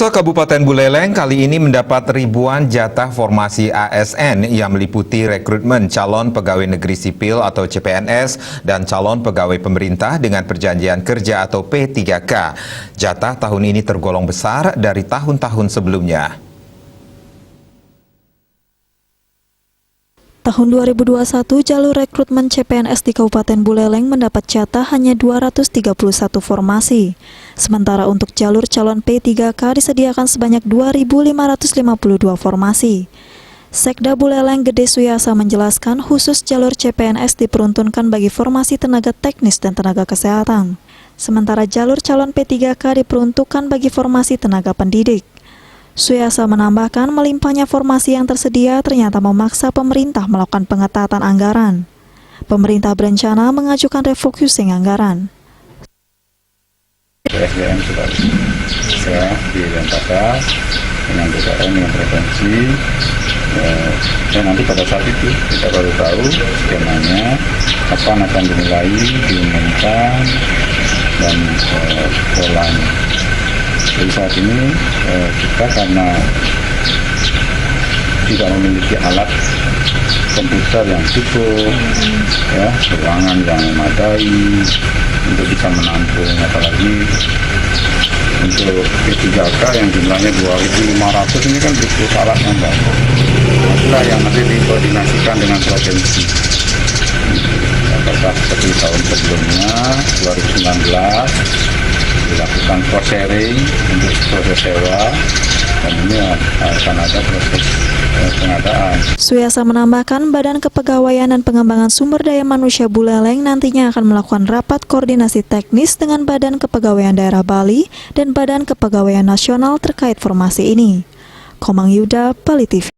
Pemirsa, Kabupaten Buleleng kali ini mendapat ribuan jatah formasi ASN yang meliputi rekrutmen calon pegawai negeri sipil atau CPNS dan calon pegawai pemerintah dengan perjanjian kerja atau P3K. Jatah tahun ini tergolong besar dari tahun-tahun sebelumnya. Tahun 2021, jalur rekrutmen CPNS di Kabupaten Buleleng mendapat jatah hanya 231 formasi. Sementara untuk jalur calon P3K disediakan sebanyak 2.552 formasi. Sekda Buleleng Gede Suyasa menjelaskan khusus jalur CPNS diperuntukkan bagi formasi tenaga teknis dan tenaga kesehatan. Sementara jalur calon P3K diperuntukkan bagi formasi tenaga pendidik. Suyasa menambahkan melimpahnya formasi yang tersedia ternyata memaksa pemerintah melakukan pengetatan anggaran. Pemerintah berencana mengajukan refocusing anggaran. SDM sudah bisa direntakkan dengan BKM dengan prevensi. Dan nanti pada saat itu kita baru tahu skemanya kapan akan dimulai, diumumkan dan polanya. Jadi saat ini kita karena tidak memiliki alat komputer yang cukup, ruangan yang memadai untuk bisa menampung, apalagi untuk P3K yang jumlahnya 2.500 ini kan butuh alat yang bagus. Itulah yang nanti dikoordinasikan dengan provinsi. Apakah seperti tahun sebelumnya 2019 dilakukan cost sharing untuk proses sewa, dan ini akan ada proses pengadaan. Suyasa menambahkan Badan Kepegawaian dan Pengembangan Sumber Daya Manusia Buleleng nantinya akan melakukan rapat koordinasi teknis dengan Badan Kepegawaian Daerah Bali dan Badan Kepegawaian Nasional terkait formasi ini. Komang Yuda, Bali TV.